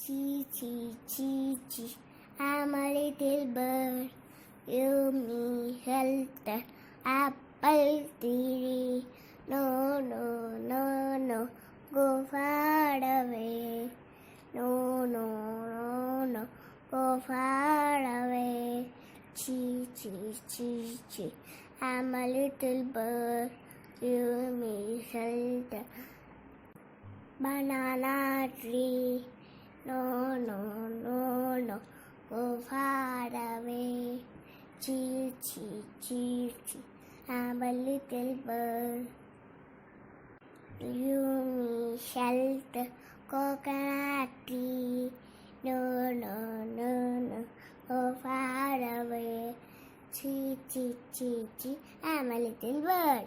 Chee, chee, chee, chee. I'm a little bird. Give me shelter. Apple tree. No, no, no, no. Go far away. No, no, no, no. Go far away. Chee, chee, chee, chee. I'm a little bird. Give me shelter. Banana tree. No, no, no, no. Go far away. Chee, chee, chee, chee. I'm a little bird. Give me shelter. Coconut tree. No, no, no, no. Go far away. Chee, chee, chee, chee. I'm a little bird.